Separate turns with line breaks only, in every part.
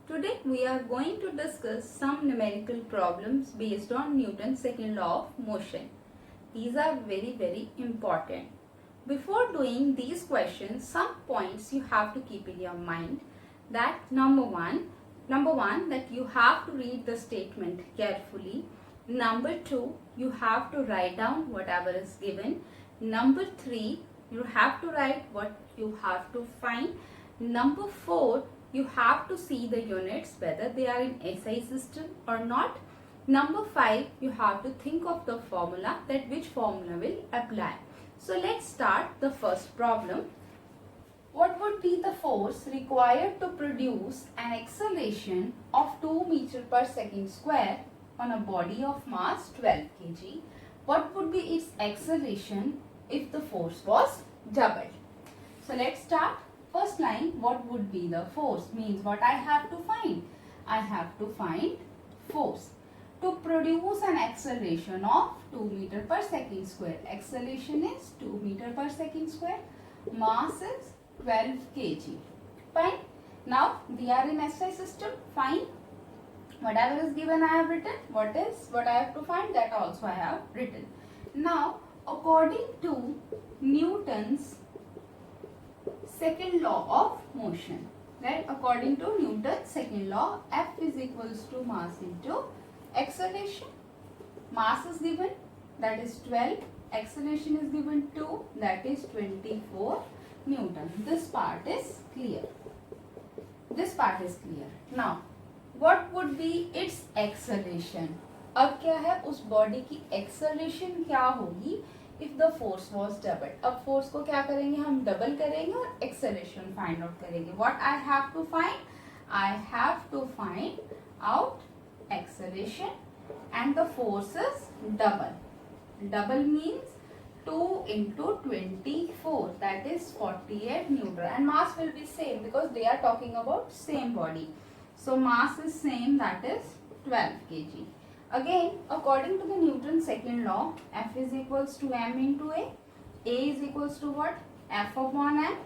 Today we are going to discuss some numerical problems based on Newton's second law of motion. These are very important. Before doing these questions, some points you have to keep in your mind. That number one that you have to read the statement carefully. Number two, you have to write down whatever is given. Number three, you have to write what you have to find. Number four, you have to see the units whether they are in SI system or not. Number 5, you have to think of the formula, that which formula will apply. So let's start the first problem. What would be the force required to produce an acceleration of 2 meter per second square on a body of mass 12 kg? What would be its acceleration if the force was doubled? So let's start. First line, what would be the force? Means what I have to find? I have to find force. To produce an acceleration of 2 meter per second square. Acceleration is 2 meter per second square. Mass is 12 kg. Fine. Now, they are in SI system. Fine. Whatever is given I have written. What I have to find? That also I have written. Now, according to Newton's second law of motion, right? According to Newton's second law, F is equals to mass into acceleration. Mass is given, that is 12. Acceleration is given 2, that is 24 Newton. This part is clear. Now, what would be its acceleration? अब क्या है, उस body की acceleration क्या होगी if the force was doubled. अब force को क्या करेंगे, हम डबल करेंगे और acceleration find out करेंगे. What I have to find? I have to find out acceleration and the force is double. Double means 2 into 24, that is 48 Newton, and mass will be same because they are talking about same body. So mass is same, that is 12 kg. Again, according to the Newton's second law, F is equals to m into A. A is equals to what? F upon m.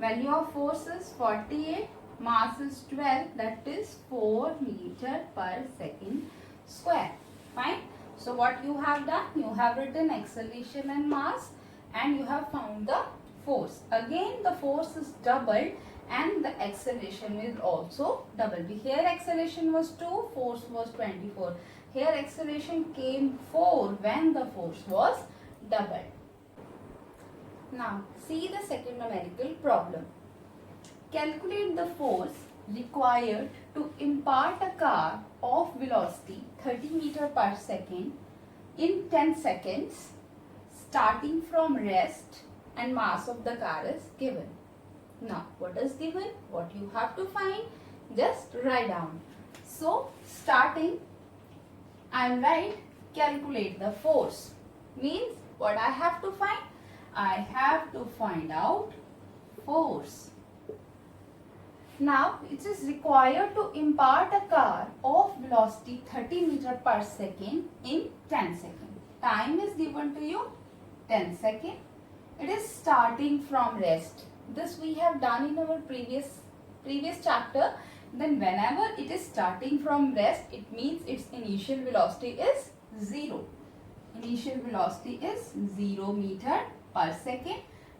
Value of force is 48. Mass is 12. That is 4 meter per second square. Fine. So what you have done? You have written acceleration and mass, and you have found the force. Again, the force is doubled and the acceleration is also doubled. Here acceleration was 2, force was 24. Here acceleration came 4 when the force was doubled. Now see the second numerical problem. Calculate the force required to impart a car of velocity 30 meter per second in 10 seconds starting from rest, and mass of the car is given. Now what is given? What you have to find? Just write down. So starting, I will write calculate the force. Means what I have to find? I have to find out force. Now it is required to impart a car of velocity 30 meter per second in 10 seconds. Time is given to you 10 seconds. It is starting from rest. This we have done in our previous chapter. Then whenever it is starting from rest, it means its initial velocity is 0. Initial velocity is 0 meter per second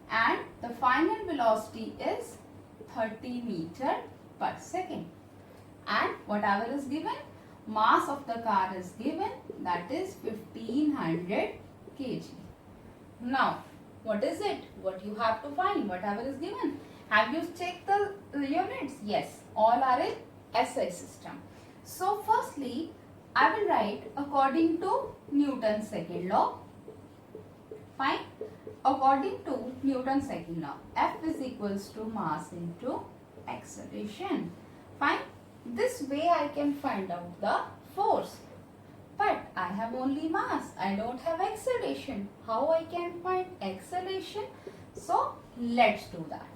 and the final velocity is 30 meter per second. And whatever is given, mass of the car is given, that is 1500 kg. Now, what is it? What you have to find? Whatever is given. Have you checked the units? Yes, all are in SI system. So firstly, I will write according to Newton's second law. Fine. According to Newton's second law, F is equals to mass into acceleration. Fine. This way I can find out the force. But I have only mass. I don't have acceleration. How I can find acceleration? So let's do that.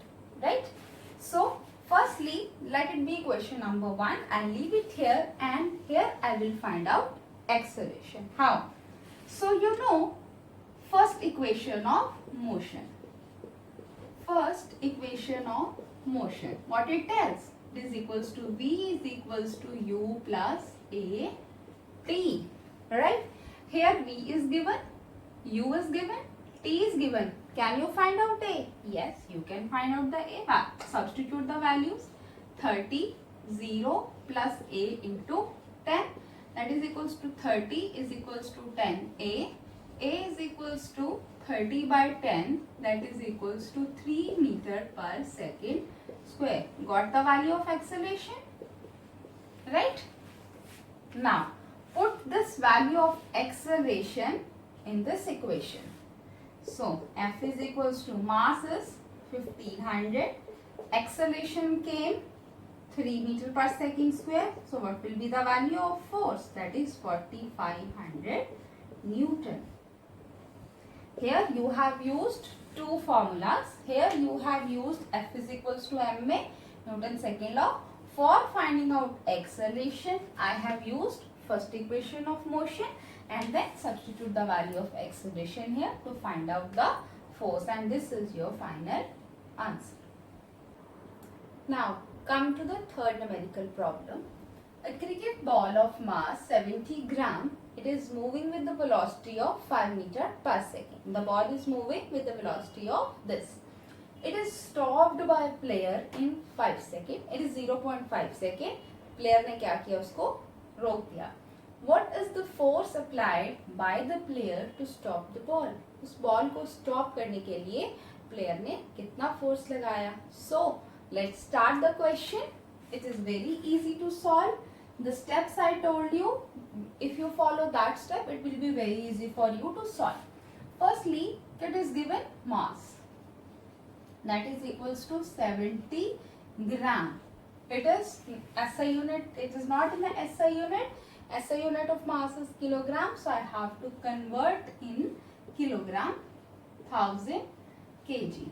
Right? So firstly, let it be question number 1. I'll leave it here and here I will find out acceleration. How? So you know first equation of motion. First equation of motion. What it tells? it is equals to V is equals to U plus A T. Right? Here V is given, U is given, T is given. Can you find out A? Yes, you can find out the A. Substitute the values. 30, 0 plus A into 10. That is equals to 30 is equals to 10 A. A is equals to 30 by 10. That is equals to 3 meter per second square. Got the value of acceleration? Right? Now, put this value of acceleration in this equation. So, F is equals to mass is 1500. Acceleration came 3 meter per second square. So, what will be the value of force? That is 4500 Newton. Here you have used two formulas. Here you have used F is equals to ma, Newton's second law. For finding out acceleration, I have used first equation of motion and then substitute the value of acceleration here to find out the force, and this is your final answer. Now come to the third numerical problem. A cricket ball of mass 70 gram, it is moving with the velocity of 5 meter per second. The ball is moving with the velocity of this. It is stopped by a player in 5 seconds. It is 0.5 second. Player ने क्या किया, उसको रोक दिया. What is the force applied by the player to stop the ball? उस ball को stop करने के लिए प्लेयर ने कितना फोर्स लगाया? So let's start the question. It is very easy to solve. The steps I told you, if you follow that step, it will be very easy for you to solve. Firstly, it is given mass. That is equals to 70 gram. It is SI unit. It is not in the SI unit. SI unit of mass is kilogram. So I have to convert in kilogram, 1000 kg.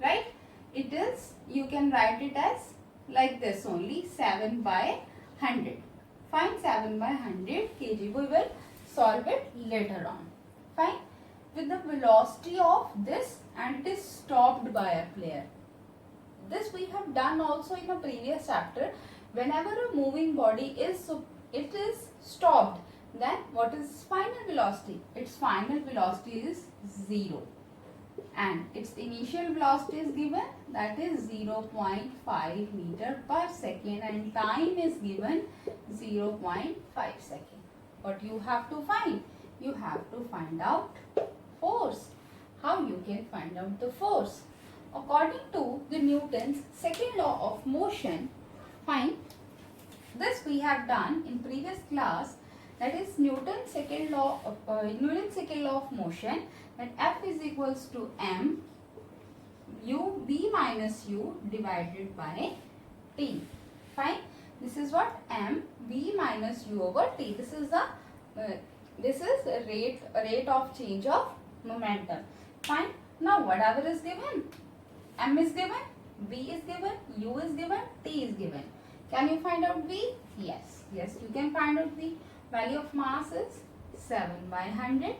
Right? It is, you can write it as like this only, 7 by 100. Find 7 by 100 kg. We will solve it later on. Fine. With the velocity of this, and it is stopped by a player. This we have done also in a previous chapter. Whenever a moving body is, it is stopped, then what is final velocity? Its final velocity is 0. And its initial velocity is given, that is 0.5 meter per second, and time is given 0.5 second. What you have to find? You have to find out force. How you can find out the force? According to the Newton's second law of motion, fine, this we have done in previous class. That is Newton's second law of motion, that F is equals to m u v minus u divided by t. Fine. This is what m v minus u over t. This is the rate of change of momentum. Fine. Now whatever is given, m is given, v is given, u is given, t is given. Can you find out v? Yes. Yes, you can find out v. Value of mass is 7 by 100.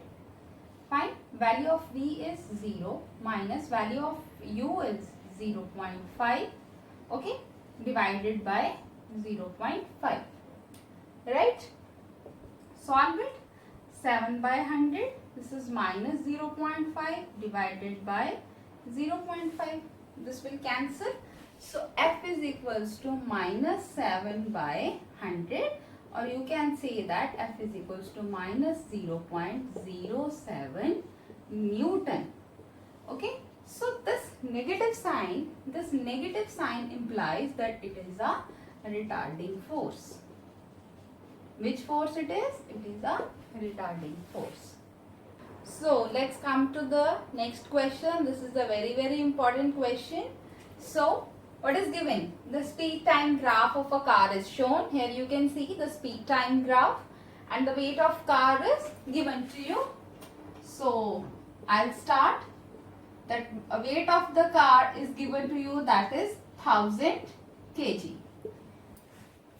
Fine. Value of v is 0 minus value of u is 0.5. Okay. Divided by 0.5. Right. Solve it. 7 by 100. This is minus 0.5 divided by 0.5. This will cancel. So F is equals to minus 7 by 100. Or you can say that F is equals to minus 0.07 Newton. Okay. So this negative sign implies that it is a retarding force. Which force it is? It is a retarding force. So let's come to the next question. This is a very, very important question. So what is given? The speed time graph of a car is shown. Here you can see the speed time graph, and the weight of car is given to you. So I'll start. That weight of the car is given to you, that is 1000 kg.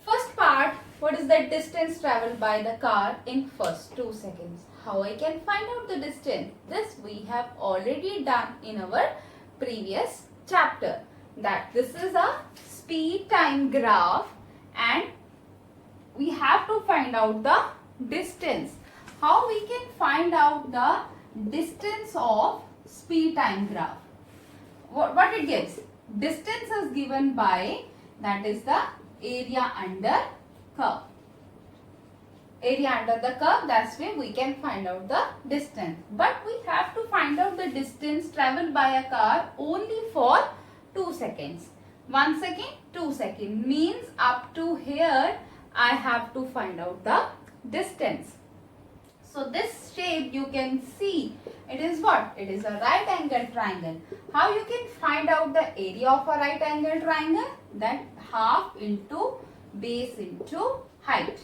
First part, what is the distance traveled by the car in first 2 seconds? How I can find out the distance? This we have already done in our previous chapter. That this is a speed time graph and we have to find out the distance. How we can find out the distance of speed time graph? What it gives? Distance is given by, that is the area under curve. Area under the curve, that's where we can find out the distance. But we have to find out the distance traveled by a car only for 2 seconds. 1 second, 2 seconds means up to here I have to find out the distance. So this shape you can see, it is what? It is a right angle triangle. How you can find out the area of a right angle triangle? That half into base into height.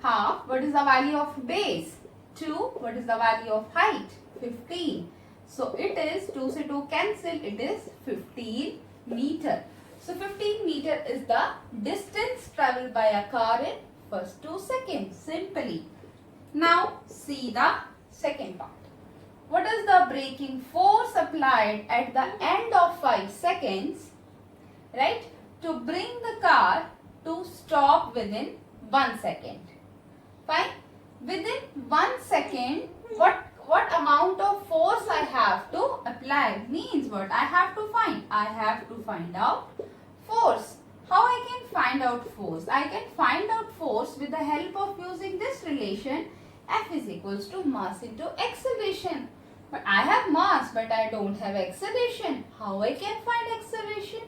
Half, what is the value of base? 2, what is the value of height? 15. So it is, 2 se 2 cancel, it is 15 meter. So 15 meter is the distance traveled by a car in first 2 seconds, simply. Now see the second part. What is the braking force applied at the end of 5 seconds, right, to bring the car to stop within 1 second? Fine. Within 1 second, what amount of force I have to apply? Means what? I have to find. I have to find out force. How I can find out force? I can find out force with the help of using this relation, F is equals to mass into acceleration. But I have mass, but I don't have acceleration. How I can find acceleration?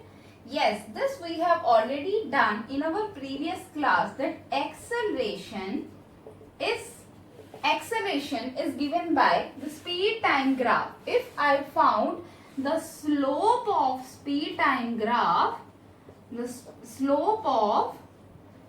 Yes, this we have already done in our previous class, that acceleration is given by the speed time graph. If I found the slope of speed time graph, the slope of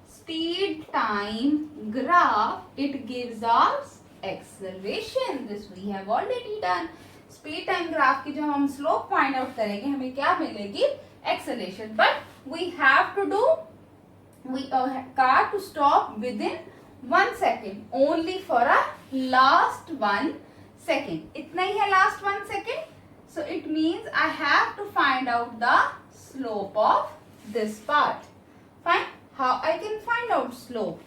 speed time graph, it gives us acceleration. This we have already done. Speed time graph की जब हम slope find out करेंगे हमें क्या मिलेगी? Acceleration. But we have to do car to stop within 1 second, only for a last 1 second. इतना ही है last 1 second. So it means I have to find out the slope of this part. Fine. How I can find out slope?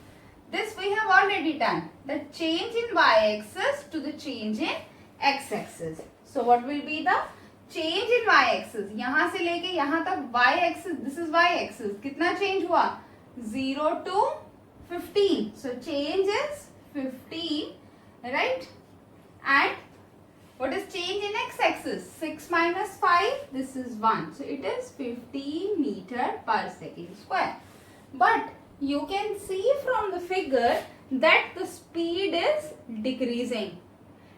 This we have already done. The change in y-axis to the change in x-axis. So what will be the change in y-axis? यहाँ से लेके यहाँ तक y-axis. This is y-axis. कितना change हुआ? 0 to 15. So change is 15, right? And what is change in x-axis? 6 minus 5. This is 1. So it is 15 meter per second square. But you can see from the figure that the speed is decreasing.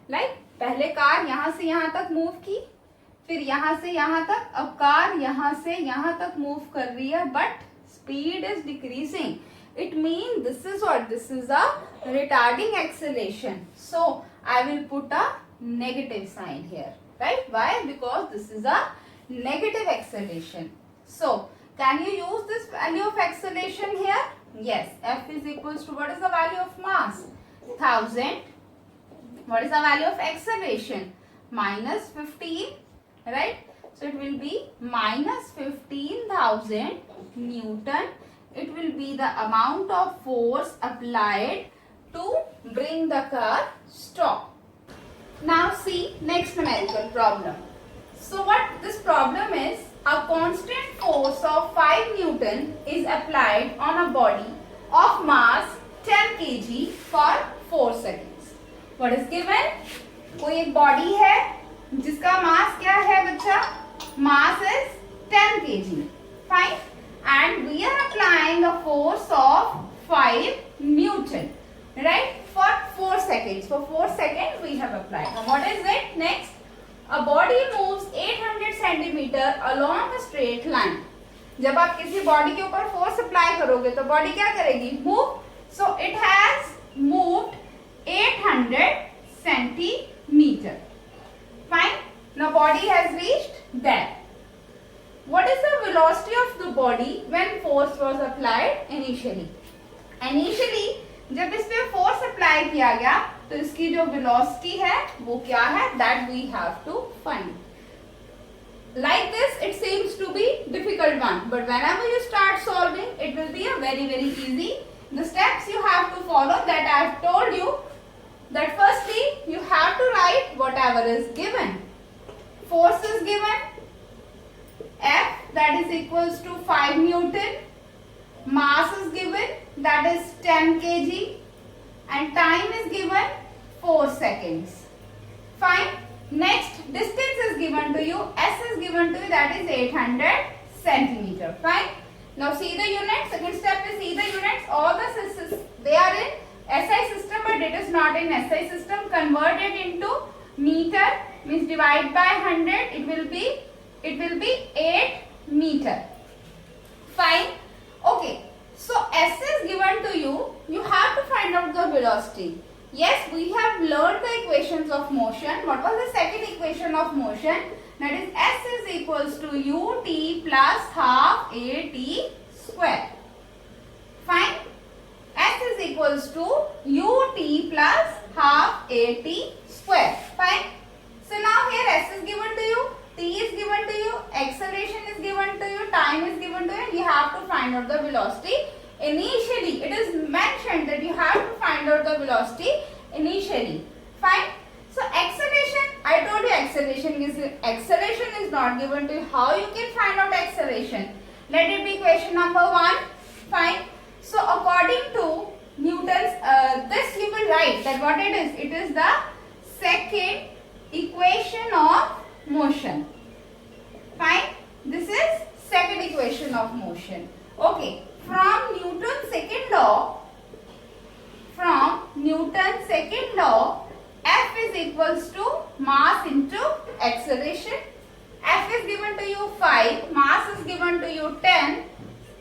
Like पहले car यहाँ से यहाँ तक move की, फिर यहाँ से यहाँ तक, अब कार यहाँ से यहाँ तक मूव कर रही है, but speed is decreasing. It means this is what? This is a retarding acceleration. So I will put a negative sign here, right? Why? Because this is a negative acceleration. So can you use this value of acceleration here? Yes. F is equals to, what is the value of mass? 1000. What is the value of acceleration? Minus 15, right? So it will be minus 15,000 Newton. It will be the amount of force applied to bring the car stop. Now see next numerical problem. So what this problem is, a constant force of 5 Newton is applied on a body of mass 10 kg for 4 seconds. What is given? कोई एक body है जिसका mass क्या है बच्चा? Mass is 10 kg. Fine. And we are applying a force of 5 Newton. Right? For 4 seconds. For 4 seconds we have applied. Now what is it? Next. A body moves 800 centimeter along a straight line. जब आप किसी body के ऊपर force apply करोगे तो body क्या करेगी? Move. So it has moved 800 centimeter. Fine. Now body has reached there. What is the velocity of the body when force was applied initially? Initially जब इस पे फोर्स अप्लाई किया गया तो इसकी जो वेलोसिटी है वो क्या है? That we have to find. like this it seems to be difficult one, but whenever you start solving it will be a very easy. The steps you have to follow that I have told you, that firstly you have to write whatever is given. Force is given, F, that is equals to 5 Newton. Mass is given, that is 10 kg, and time is given 4 seconds. Fine. Next, distance is given to you, S is given to you, that is 800 centimeter. Fine. Now see the units. Second step is see the units. All the systems, they are in SI system, but it is not in SI system. Convert it into meter, means divide by 100. It will be 8 meter. Fine. Okay. So S is given to you. You have to find out the velocity. Yes, we have learned the equations of motion. What was the second equation of motion? That is S is equals to ut plus half at square. Fine. S is equals to ut plus half at square. Fine. So now here S is given to you, t is given to you, acceleration is given to you, time is given to you, and you have to find out the velocity. Initially, it is mentioned that you have to find out the velocity initially. Fine. So acceleration, I told you acceleration is not given to you. How you can find out acceleration? Let it be question number 1. Fine. So according to Newton's, this you will write that what it is. It is the second equation of motion. Fine. This is second equation of motion. Okay. From Newton's second law, F is equals to mass into acceleration. F is given to you 5, mass is given to you 10,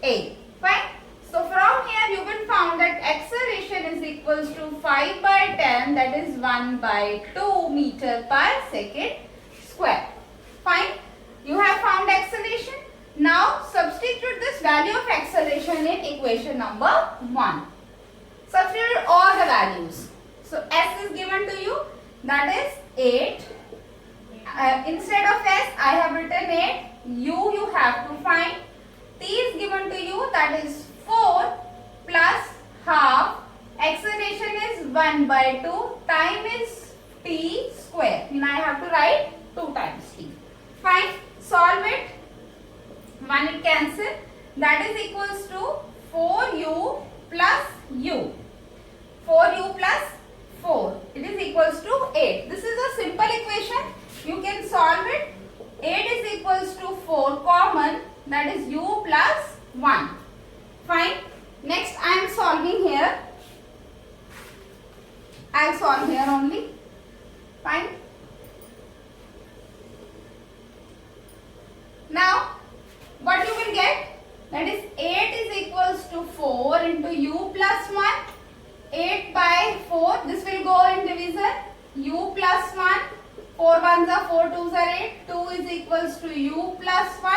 A. Fine. So from here you will find that acceleration is equals to 5 by 10, that is 1 by 2 meter per second square. Fine. You have found acceleration. Now substitute this value of acceleration in equation number 1. Substitute all the values. So S is given to you, that is 8. Instead of S I have written 8. U you have to find. T is given to you, that is 4 plus half. Acceleration is 1 by 2. Time is t square. Then I have to write 2 times t. Fine. Solve it. 1 it cancel. That is equals to 4u plus u. 4u plus 4. It is equals to 8. This is a simple equation. You can solve it. 8 is equals to 4 common. That is u plus 1. Fine. Next I am solving here. I will solve here only. Fine. Now what you will get? That is 8 is equals to 4 into u plus 1. 8 by 4. This will go in division. U plus 1. 4 ones are 4 twos are 8. 2 is equals to u plus 1.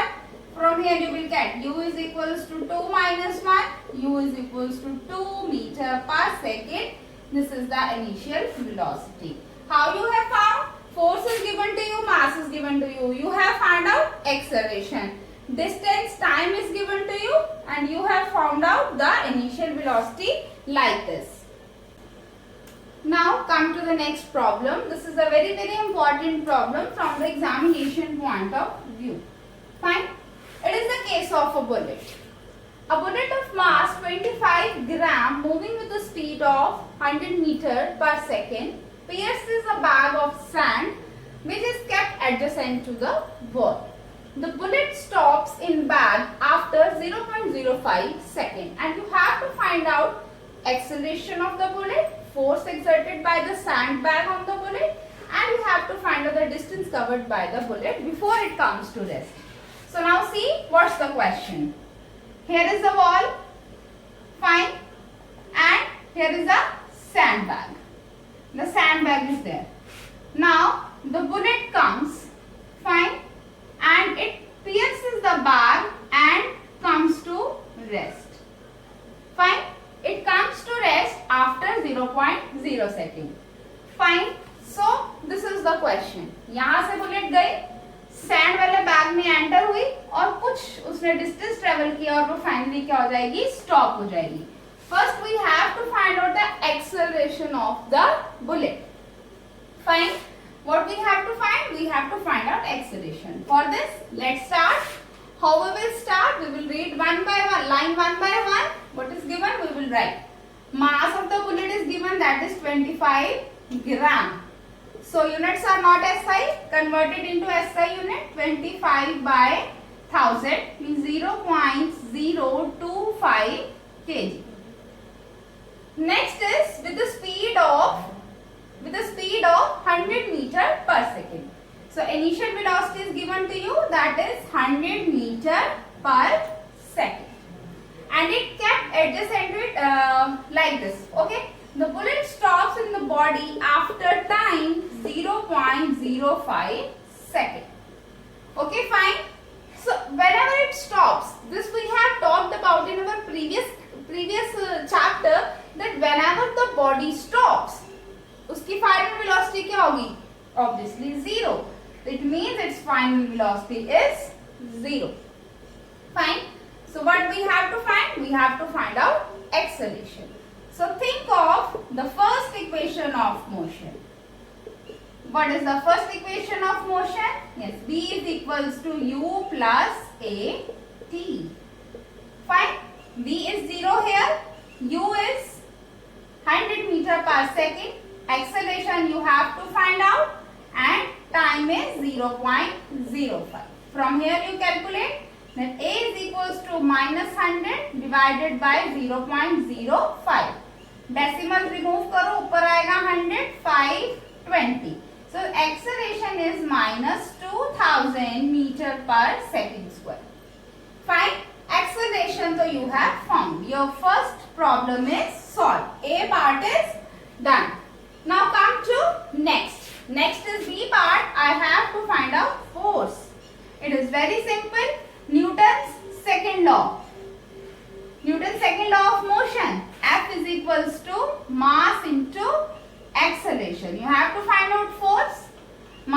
From here you will get u is equals to 2 minus 1. U is equals to 2 meter per second. This is the initial velocity. How you have found? Force is given to you, mass is given to you. You have found out acceleration. Distance, time is given to you, and you have found out the initial velocity like this. Now come to the next problem. This is a very important problem from the examination point of view. Fine. It is the case of a bullet. A bullet of mass 25 gram moving with the speed of 100 meter per second pierces a bag of sand which is kept adjacent to the wall. The bullet stops in bag after 0.05 second, and you have to find out acceleration of the bullet, force exerted by the sand bag on the bullet, and you have to find out the distance covered by the bullet before it comes to rest. So now see what's the question. Here is the wall, fine, and here is a sandbag. The sandbag is there. Now the bullet comes, fine, and it pierces the bag and comes to rest. Fine. It comes to rest after 0.0 second. Fine. So this is the question. यहाँ से bullet गई, sand वाले bag में enter हुई और कुछ उसने distance travel किया और वो फाइनली क्या हो जाएगी, स्टॉप हो जाएगी. First we have to find out the acceleration of the bullet. Fine, what we have to find? We have to find out acceleration. For this, let's start. How we will start? We will read one by one, line one by one. What is given? We will write. Mass of the bullet is given, that is 25 gram. So units are not SI. Convert it into SI unit. 25 by 1000 means 0.025 kg. Next is with the speed of 100 meter per second. So initial velocity is given to you, that is 100 meter per second, and it kept adjacent to it like this. Okay, the bullet stops in the body after time 0.05 second. Okay, fine. So whenever it stops, this we have talked about in our previous chapter, that whenever the body stops, उसकी final velocity क्या होगी, obviously zero. It means its final velocity is zero. Fine. So what we have to find? We have to find out acceleration. So think of the first equation of motion. What is the first equation of motion? Yes, b is equals to u plus at. Fine. b is 0 here, u is 100 meter per second. Acceleration you have to find out, and time is 0.05. From here you calculate that a is equals to minus 100 divided by 0.05. Decimal remove करो, ऊपर आएगा 100, 520. So acceleration is minus 2000 meter per second square. Fine. Acceleration so you have found. Your first problem is solved. A part is done. Now come to next. Next is B part. I have to find out force. It is very simple. Newton's second law. Newton's second law of motion. F is equals to mass into acceleration. You have to find out force.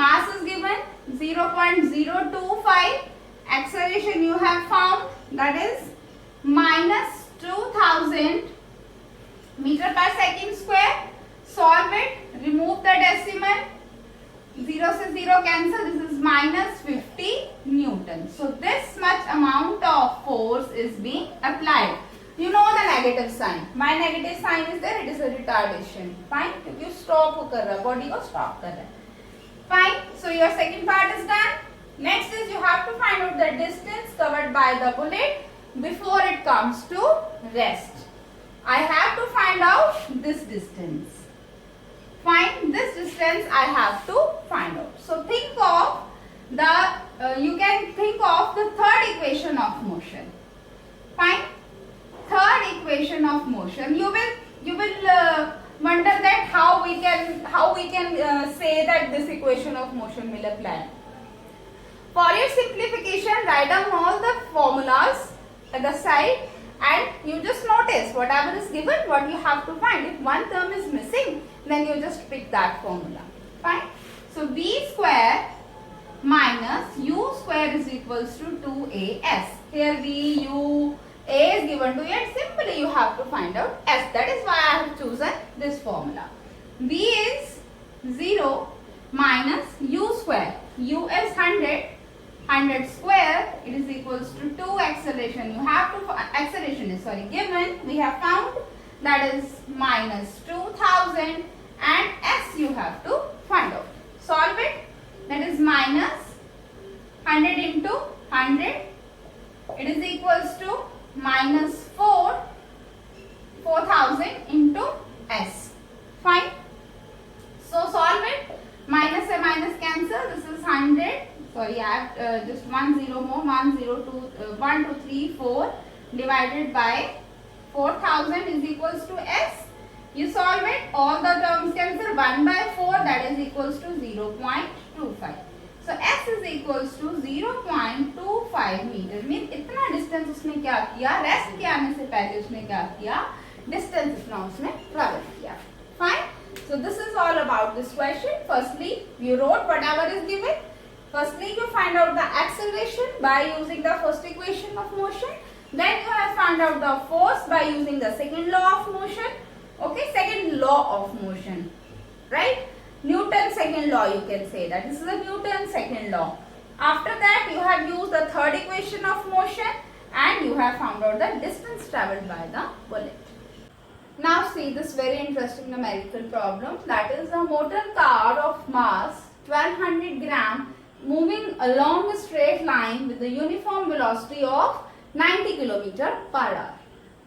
Mass is given 0.025. Acceleration you have found, that is minus 2000 meter per second square. Solve it, remove the decimal, 0 से 0 cancel, this is minus 50 Newton. So this much amount of force is being applied. You know the negative sign. Why negative sign is there? It is a retardation. Fine, क्योंकि stop हो कर रहा है, body को stop कर रहा है. Fine, so your second part is done. Next is you have to find out the distance covered by the bullet before it comes to rest. I have to find out this distance. Find this distance I have to find out. So think of the, you can think of the third equation of motion. Fine. Third equation of motion. You will wonder that how we can say that this equation of motion will apply. For your simplification, write down all the formulas at the side. And you just notice whatever is given, what you have to find. If one term is missing, then you just pick that formula. Fine. So v square minus u square is equals to 2as. Here v, u, a is given to you, and simply you have to find out s. That is why I have chosen this formula. v is 0 minus u square. U is 100. 100 square, it is equals to 2. Acceleration you have to, acceleration is given, we have found, that is minus 2000, and s you have to find out. Solve it, that is minus 100 into 100, it is equals to minus 4000 into s. Fine. So solve it, minus and minus cancel, this is 100. Sorry, I have just 1 0 more, 1 0 2 1 2 3 4 divided by 4000 is equals to s. You solve it, all the terms cancel, 1 by 4, that is equals to 0.25. So s is equals to 0.25 meter. Means इतना distance उसने क्या किया, rest के आने से पहले उसने क्या किया, distance इतना उसने travel किया. Fine. So this is all about this question. Firstly, you wrote whatever is given. Firstly, you find out the acceleration by using the first equation of motion. Then you have found out the force by using the second law of motion. Okay, second law of motion, right? Newton's second law, you can say that. This is the Newton's second law. After that, you have used the third equation of motion and you have found out the distance travelled by the bullet. Now see this very interesting numerical problem, that is a motor car of mass 1200 gram moving along a straight line with a uniform velocity of 90 km per hour,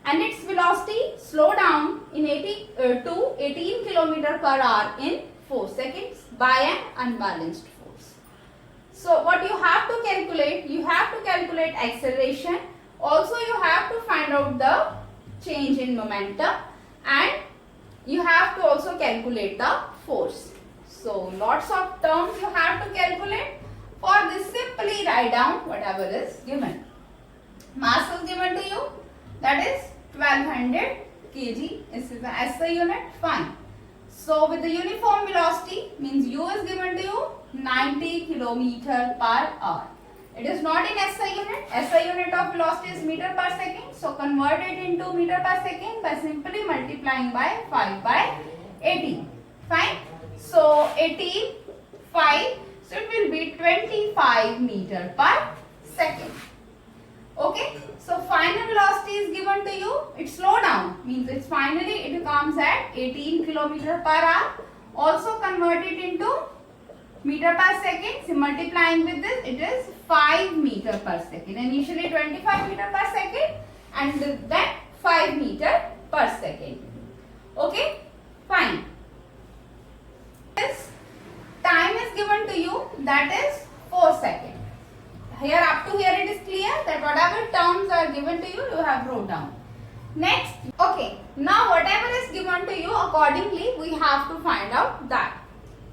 and its velocity slow down to 18 km per hour in 4 seconds by an unbalanced force. So what you have to calculate, you have to calculate acceleration, also you have to find out the change in momentum, and you have to also calculate the force. So lots of terms you have to calculate. For this, simply write down whatever is given. Mass is given to you, that is 1200 kg. This is the SI unit. Fine. So with the uniform velocity, means U is given to you 90 km per hour. It is not in SI unit. SI unit of velocity is meter per second. So convert it into meter per second by simply multiplying by 5 by 18. Fine. So 18, 5. So it will be 25 meter per second. Okay. So final velocity is given to you. It slow down. Means it's finally it comes at 18 km per hour. Also convert it into meter per second. So multiplying with this, it is 5 meter per second. Initially 25 meter per second and then 5 meter per second. Okay. Fine. This time is given to you, that is 4 seconds. Here up to here it is clear that whatever terms are given to you, you have wrote down. Next, okay, now whatever is given to you, accordingly we have to find out that.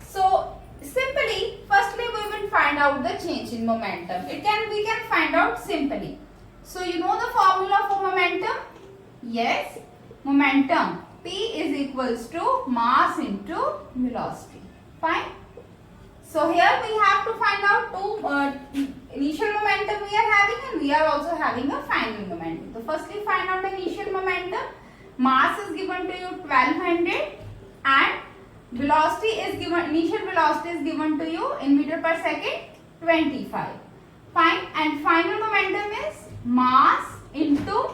So simply, firstly we will find out the change in momentum. We can find out simply. So you know the formula for momentum? Yes, momentum P is equals to mass into velocity. Fine. So here we have to find out two initial momentum we are having, and we are also having a final momentum. So firstly find out the initial momentum. Mass is given to you 1200 and velocity is given, initial velocity is given to you in meter per second 25. Fine. And final momentum is mass into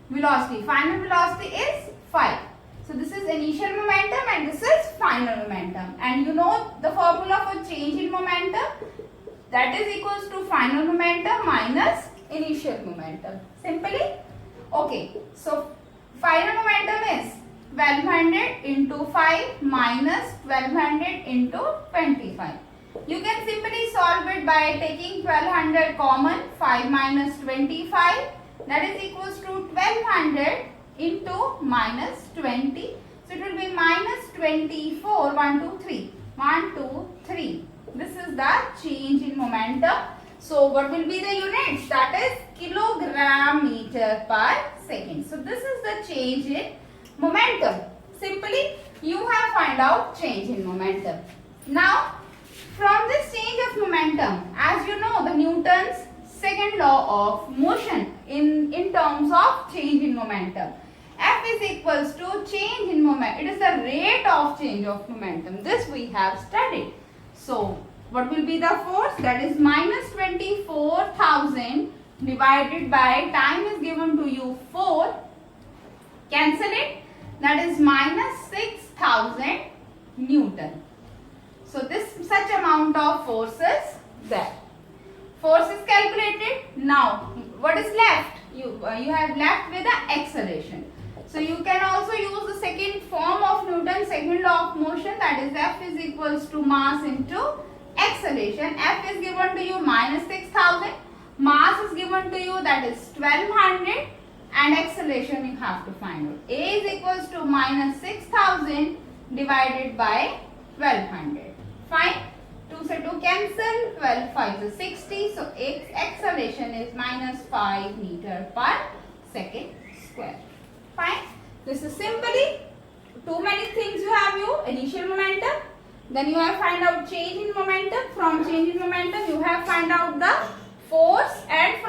velocity. Final velocity is 5. So this is initial momentum and this is final momentum. And you know the formula for change in momentum, that is equals to final momentum minus initial momentum. Simply, okay. So final momentum is 1200 into 5 minus 1200 into 25. You can simply solve it by taking 1200 common, 5 minus 25, that is equals to 1200 into minus 20. So it will be minus 24, 1, 2, 3. 1, 2, 3. This is the change in momentum. So what will be the units? That is kilogram meter per second. So this is the change in momentum. Simply you have find out change in momentum. Now from this change of momentum, as you know the Newton's second law of motion in terms of change in momentum. F is equals to change in momentum. It is the rate of change of momentum. This we have studied. So what will be the force? That is minus 24,000 divided by time is given to you 4. Cancel it. That is minus 6,000 Newton. So this such amount of force is there. Force is calculated. Now what is left? You have left with the acceleration. So you can also use the second form of Newton's second law of motion, that is F is equals to mass into acceleration. F is given to you minus 6,000. Mass is given to you, that is 1200, and acceleration you have to find out. A is equals to minus 6,000 divided by 1200. Fine. 2 से 2 cancel. 12 5 is 60. So acceleration is minus 5 meter per second square. Fine. This is simply too many things you have. Initial momentum, Then you have find out change in momentum. From change in momentum, you have find out the force and